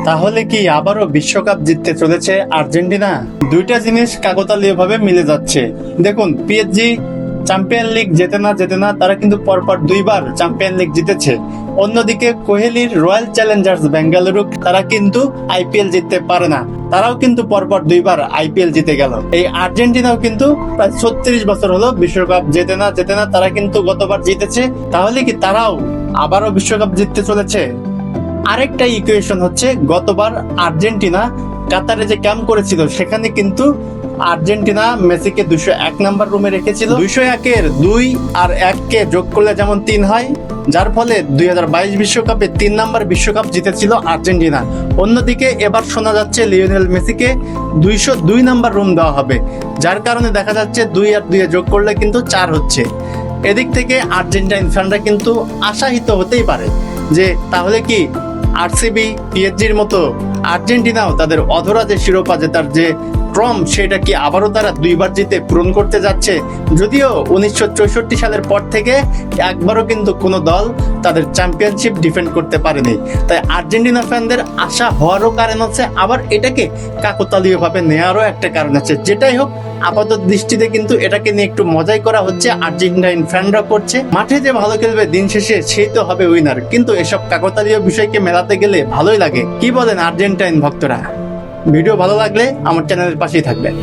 তাহলে কি আবারও বিশ্বকাপ জিততে চলেছে আর্জেন্টিনা? দুইটা জিনিস কাকতালীয়ভাবে মিলে যাচ্ছে। দেখুন, পিএসজি চ্যাম্পিয়ন লিগ জেতে না তারা কিন্তু পরপর দুইবার চ্যাম্পিয়ন লিগ জিতেছে। অন্যদিকে কোহলির রয়্যাল চ্যালেঞ্জার্স বেঙ্গালুরু তারা কিন্তু আইপিএল জিততে পারে না, তারাও কিন্তু পরপর দুইবার আইপিএল জিতে গেল। এই আর্জেন্টিনাও কিন্তু প্রায় 36 বছর হলো বিশ্বকাপ জেতে না তারা কিন্তু গতবার জিতেছে। তাহলে কি তারাও আবারও বিশ্বকাপ জিততে চলেছে? আরেকটা ইকুয়েশন হচ্ছে, গতবার আর্জেন্টিনা কাতারে যে ক্যাম্প করেছিল সেখানে কিন্তু আর্জেন্টিনা মেসিকে 201 নাম্বার রুমে রেখেছিল। 201-এর 2 আর 1-কে যোগ করলে যেমন 3 হয়, যার ফলে 2022 বিশ্বকাপে 3 নাম্বার বিশ্বকাপ জিতেছিল আর্জেন্টিনা। অন্যদিকে এবার শোনা যাচ্ছে লিওনেল মেসিকে 202 নাম্বার রুম দেওয়া হবে, যার কারণে দেখা যাচ্ছে 2 আর 2 যোগ করলে কিন্তু 4 হচ্ছে। এদিক থেকে আর্জেন্টাইন ফ্যানরা কিন্তু আশাহিত হতেই পারে যে তাহলে কি আরসিবি পিএসজির মতো আর্জেন্টিনাও তাদের অধরা যে শিরোপা জেতার যে ক্রম সেটা কি আবারও তারা দুইবার জিতে পূরণ করতে যাচ্ছে। যদিও 1964 সালের পর থেকে একবারও কিন্তু কোনো দল তাদের চ্যাম্পিয়নশিপ ডিফেন্ড করতে পারেনি। তাই আর্জেন্টিনা ফ্যানদের আশা হওয়ারও কারণ আছে, আবার এটাকে কাকতালীয়ভাবে নেওয়ারও একটা কারণ আছে। যেটাই হোক, আপাতত দৃষ্টিতে কিন্তু এটাকে নিয়ে একটু মজাই করা হচ্ছে, আর্জেন্টাইন ফ্যানরা করছে। মাঠে যে ভালো খেলবে দিন শেষে সেই তো হবে উইনার, কিন্তু এসব কাকতালীয় বিষয়কে মেলাতে গেলে ভালোই লাগে। কি বলেন আর্জেন্টাইন ভক্তরা? ভিডিও ভালো লাগলে আমার চ্যানেলের পাশেই থাকবেন।